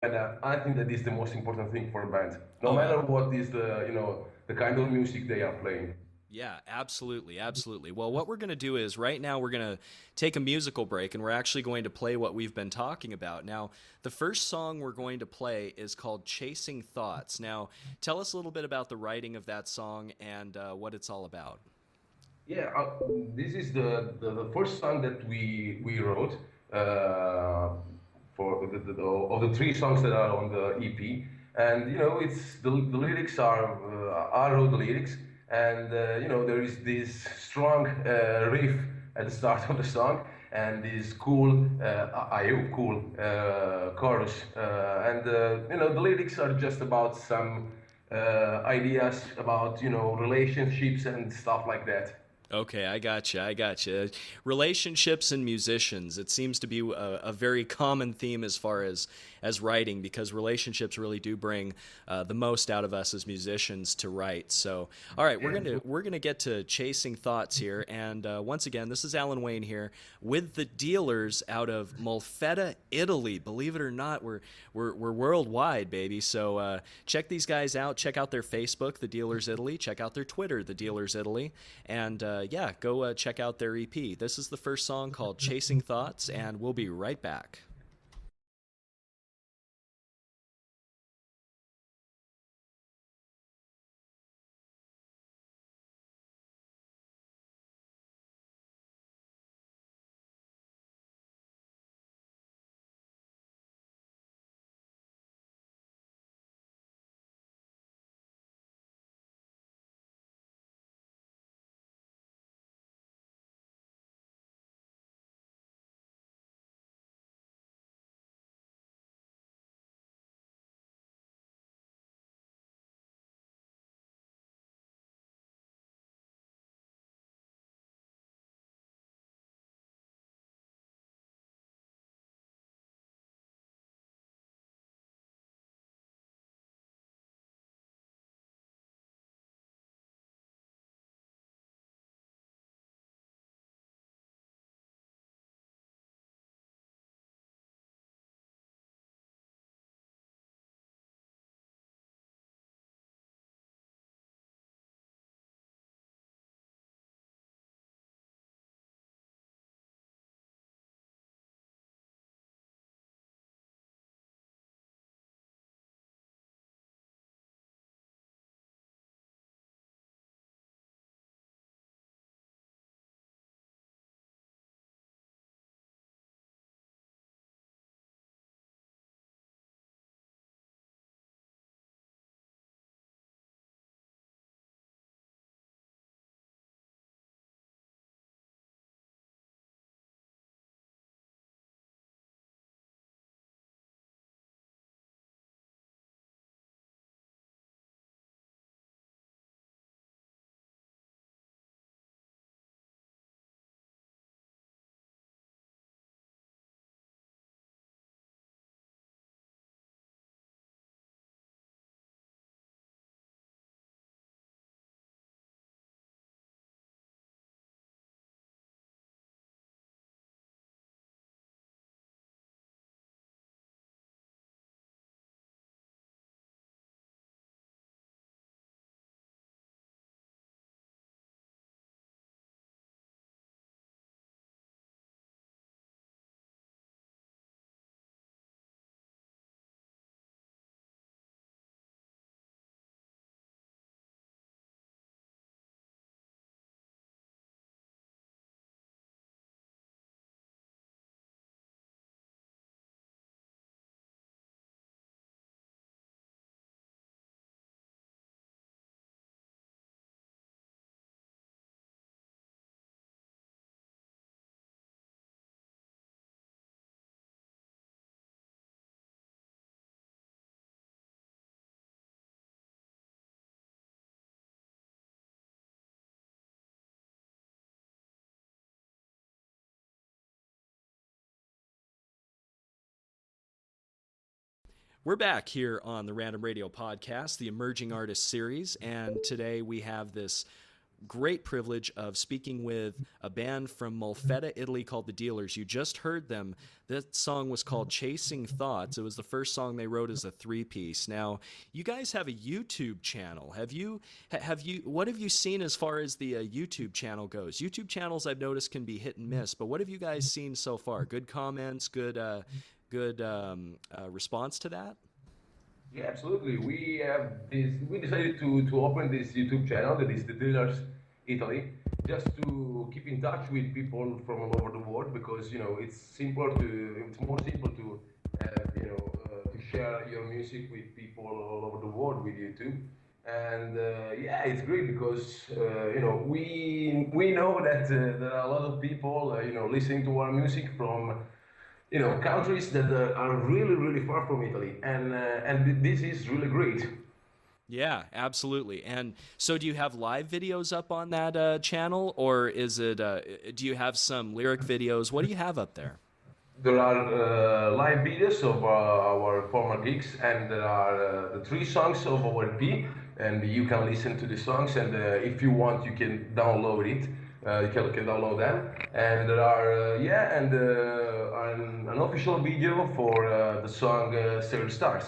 And I think that is the most important thing for a band, no Oh, matter what is the the kind of music they are playing. yeah, absolutely, absolutely. Well, what we're going to do is right now we're going to take a musical break and we're actually going to play what we've been talking about. Now, the first song we're going to play is called Chasing Thoughts. Now, tell us a little bit about the writing of that song and what it's all about. Yeah, this is the first song that we wrote uh, for of the three songs that are on the EP, and it's the lyrics are I wrote the lyrics, and there is this strong riff at the start of the song, and this cool I hope cool chorus, and the lyrics are just about some ideas about relationships and stuff like that. Okay, I gotcha. I gotcha. Relationships and musicians. It seems to be a very common theme as writing because relationships really do bring the most out of us as musicians to write. So, all right, we're gonna get to chasing thoughts here. And once again, this is Alan Wayne here with the Dealers out of Molfetta, Italy. Believe it or not, we're worldwide, baby. So check these guys out. Check out their Facebook, The Dealers Italy. Check out their Twitter, The Dealers Italy, and yeah, go check out their EP. This is the first song called Chasing Thoughts, and we'll be right back. We're back here on the Random Radio Podcast, the Emerging Artist Series, and today we have this great privilege of speaking with a band from Molfetta, Italy called The Dealers. You just heard them. That song was called Chasing Thoughts. It was the first song they wrote as a three-piece. Now, you guys have a YouTube channel. What have you seen as far as the YouTube channel goes? YouTube channels I've noticed can be hit and miss, but what have you guys seen so far? Good comments, good response to that? Yeah, absolutely. We have this. We decided to open this YouTube channel that is the Dealers Italy, just to keep in touch with people from all over the world because it's more simple to to share your music with people all over the world with YouTube. And yeah, it's great because we know that there are a lot of people listening to our music from countries that are really, really far from Italy, and this is really great. Yeah, absolutely. And so, do you have live videos up on that channel, or is it? Do you have some lyric videos? What do you have up there? There are live videos of our former gigs, and there are the three songs of our EP, and you can listen to the songs. And if you want, you can download it. You can download them, and there are an official video for the song "Stereo Stars."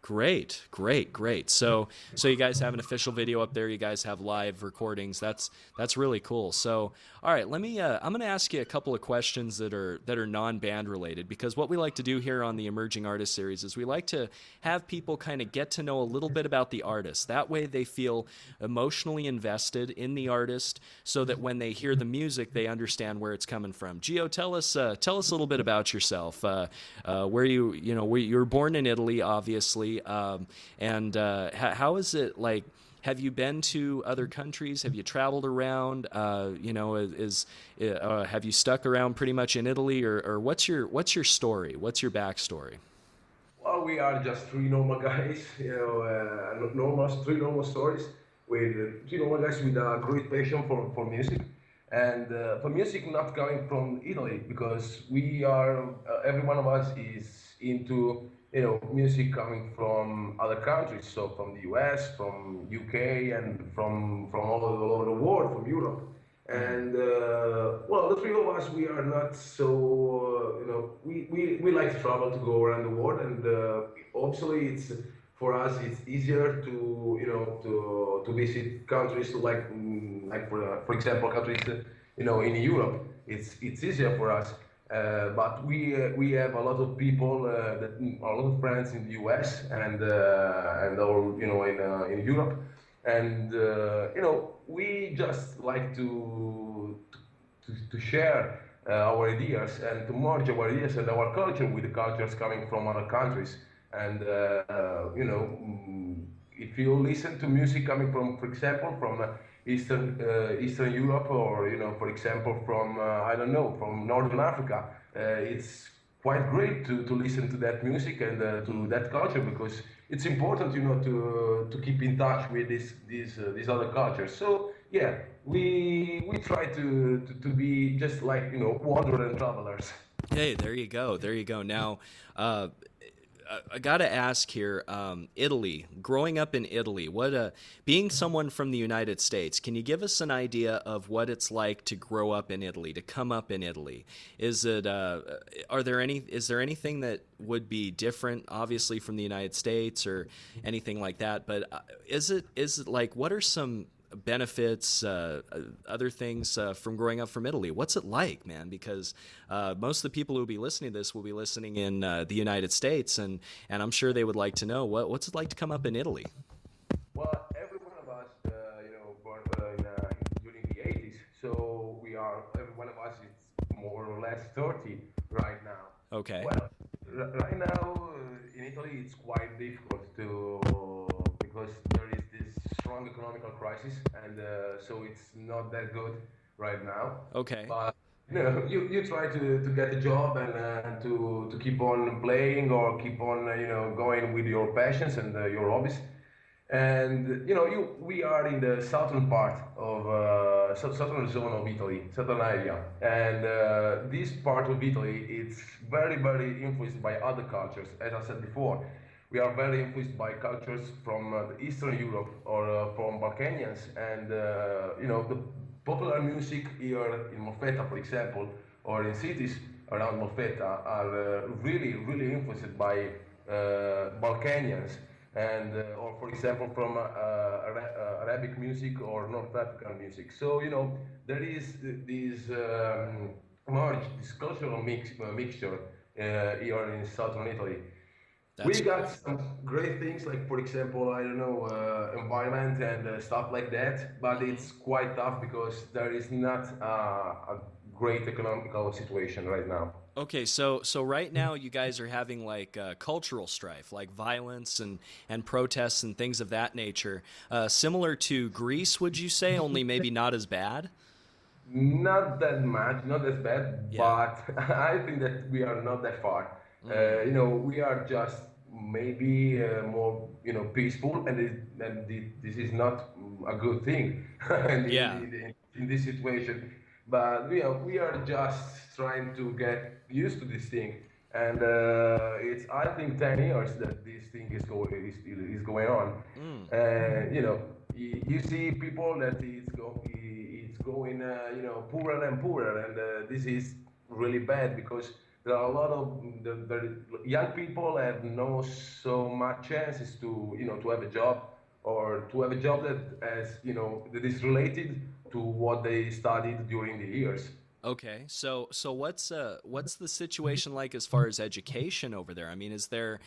Great, great, great. So you guys have an official video up there. You guys have live recordings. That's really cool. So, all right, let me. I'm going to ask you a couple of questions that are non-band related because what we like to do here on the Emerging Artist Series is we like to have people kind of get to know a little bit about the artist. That way, they feel emotionally invested in the artist, so that when they hear the music, they understand where it's coming from. Gio, tell us a little bit about yourself. Where you were born in Italy, obviously. And how is it like? Have you been to other countries? Have you traveled around? Have you stuck around pretty much in Italy, or what's your story? What's your backstory? Well, we are just three normal guys, three normal stories with three normal guys with a great passion for music. And for music not coming from Italy, because we are, every one of us is into, music coming from other countries, so from the US, from UK, and from all over the world, from Europe. And well, the three of us, we are not so, we like to travel to go around the world, and obviously it's for us it's easier to to visit countries like for example countries in Europe. It's easier for us. But we have a lot of people a lot of friends in the US and all in Europe, and we just like to share our ideas and to merge our ideas and our culture with the cultures coming from other countries. And if you listen to music coming from, for example, from Eastern Europe, or for example, from I don't know, from Northern Africa, it's quite great to listen to that music and to that culture, because it's important, to keep in touch with these other cultures. So yeah, we try to be just like wanderers and travelers. Hey, there you go. There you go. Now, I got to ask here, Italy, growing up in Italy, being someone from the United States, can you give us an idea of what it's like to grow up in Italy, to come up in Italy? Is there anything that would be different, obviously, from the United States or anything like that? But is it like, what are some benefits, other things from growing up from Italy? What's it like, man? Because most of the people who will be listening to this will be listening in the United States, and I'm sure they would like to know what's it like to come up in Italy. Well, every one of us, born during the 80s, so every one of us is more or less 30 right now. Okay. Well, right now in Italy it's quite difficult because there is this strong economical crisis, and so it's not that good right now. Okay. But you try to get a job and to keep on playing or keep on going with your passions and your hobbies. And we are in the southern part of southern zone of Italy, southern area, and this part of Italy it's very, very influenced by other cultures. As I said before, we are very influenced by cultures from the Eastern Europe or from Balkanians, and the popular music here in Molfetta, for example, or in cities around Molfetta are really, really influenced by Balkanians, and or for example from Arabic music or North African music. So there is this merge, this cultural mixture here in southern Italy. That's We got great. some great things like, for example, I don't know, environment and stuff like that, but Hmm. it's quite tough because there is not a great economical situation right now. Okay, so right now you guys are having like cultural strife, like violence and protests and things of that nature, similar to Greece, would you say? Only maybe not as bad. Not that much, not as bad, Yeah. but I think that we are not that far. Mm. We are just maybe more, peaceful, this is not a good thing in, Yeah. in this situation. But we are just trying to get used to this thing, and it's I think 10 years that this thing is going on, Mm. and you see people that it's going poorer and poorer, and this is really bad because there are a lot of the young people have no so much chances to to have a job, or to have a job that as that is related to what they studied during the years. Okay, so what's the situation like as far as education over there? I mean, is the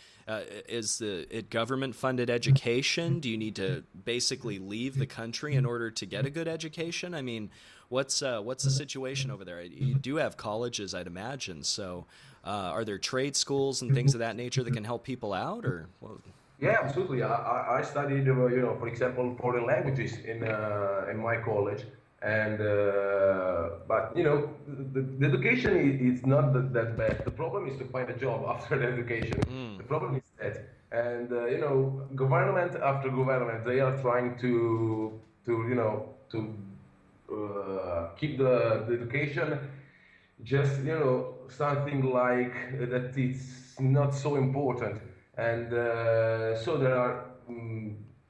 it government funded education? Do you need to basically leave the country in order to get a good education? I mean, what's the situation over there? You do have colleges, I'd imagine. So, are there trade schools and things of that nature that can help people out, or well, Yeah, absolutely. I studied, for example, foreign languages in my college, and but the education is not that bad. The problem is to find a job after the education. mm, The problem is that, and government after government, they are trying to keep the education just something like that it's not so important, and so there are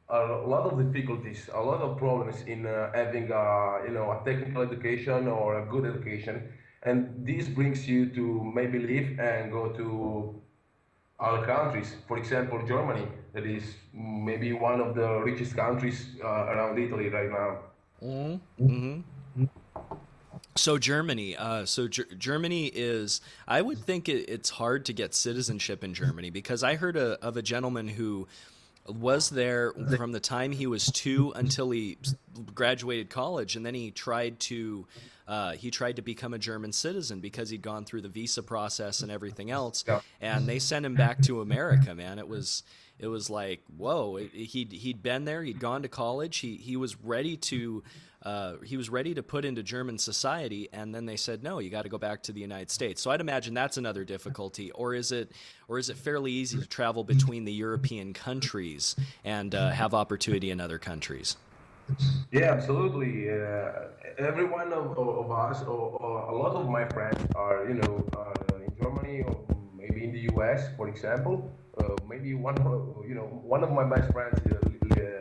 a lot of difficulties, a lot of problems in having a technical education or a good education, and this brings you to maybe leave and go to other countries, for example Germany, that is maybe one of the richest countries around Italy right now. mm, mm-hmm. So Germany, Germany is. I would think it's hard to get citizenship in Germany because I heard of a gentleman who was there from the time he was 2 until he graduated college, and then he tried to become a German citizen because he'd gone through the visa process and everything else, Yeah. and they sent him back to America. Man, it was like whoa. He'd been there, he'd gone to college, he was ready to. He was ready to put into German society, and then they said, "No, you got to go back to the United States." So I'd imagine that's another difficulty. Or is it fairly easy to travel between the European countries and have opportunity in other countries? Yeah, absolutely. Every one of us, or a lot of my friends, are in Germany or maybe in the U.S. For example, maybe one of my best friends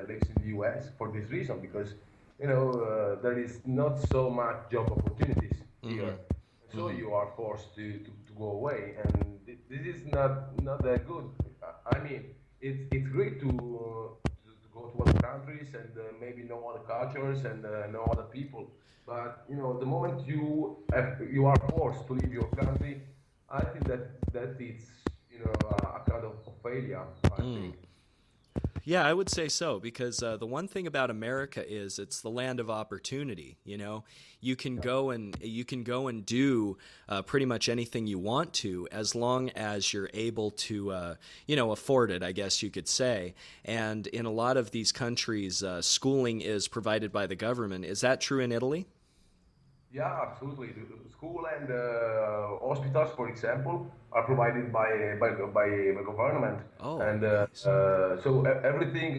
lives in the U.S. for this reason because there is not so much job opportunities here, Mm-hmm. so Mm-hmm. you are forced to go away, and this is not that good. I mean, it's great to go to other countries and maybe know other cultures and know other people. But the moment you are forced to leave your country, I think that it's a kind of failure. I Mm. think. Yeah, I would say so because the one thing about America is it's the land of opportunity. You can go and do pretty much anything you want to as long as you're able to, afford it. I guess you could say. And in a lot of these countries, schooling is provided by the government. Is that true in Italy? Yeah, absolutely. The school and hospitals, for example, are provided by the government, Oh, and nice. so everything.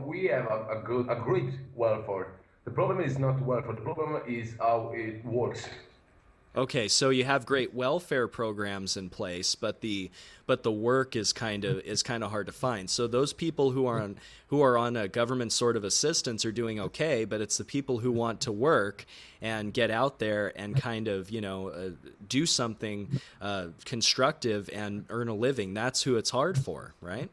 We have a great welfare. The problem is not welfare. The problem is how it works. Okay, so you have great welfare programs in place, but the work is kind of hard to find. So those people who are on a government sort of assistance are doing okay, but it's the people who want to work and get out there and kind of do something constructive and earn a living. That's who it's hard for, right?